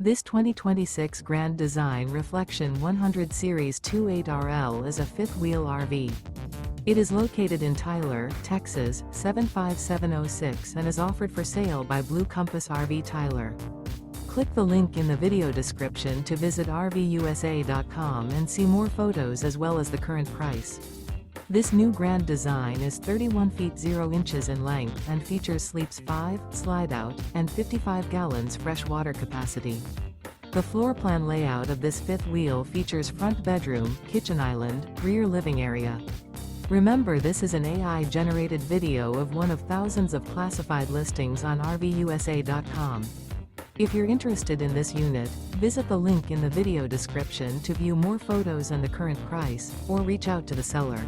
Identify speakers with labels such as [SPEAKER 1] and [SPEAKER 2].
[SPEAKER 1] This 2026 Grand Design Reflection 100 Series 28RL is a fifth-wheel RV. It is located in Tyler, Texas, 75706 and is offered for sale by Blue Compass RV Tyler. Click the link in the video description to visit RVUSA.com and see more photos as well as the current price. This new Grand Design is 31 feet 0 inches in length and features sleeps 5, slide-out, and 55 gallons fresh water capacity. The floor plan layout of this fifth wheel features front bedroom, kitchen island, rear living area. Remember, this is an AI-generated video of one of thousands of classified listings on RVUSA.com. If you're interested in this unit, visit the link in the video description to view more photos and the current price, or reach out to the seller.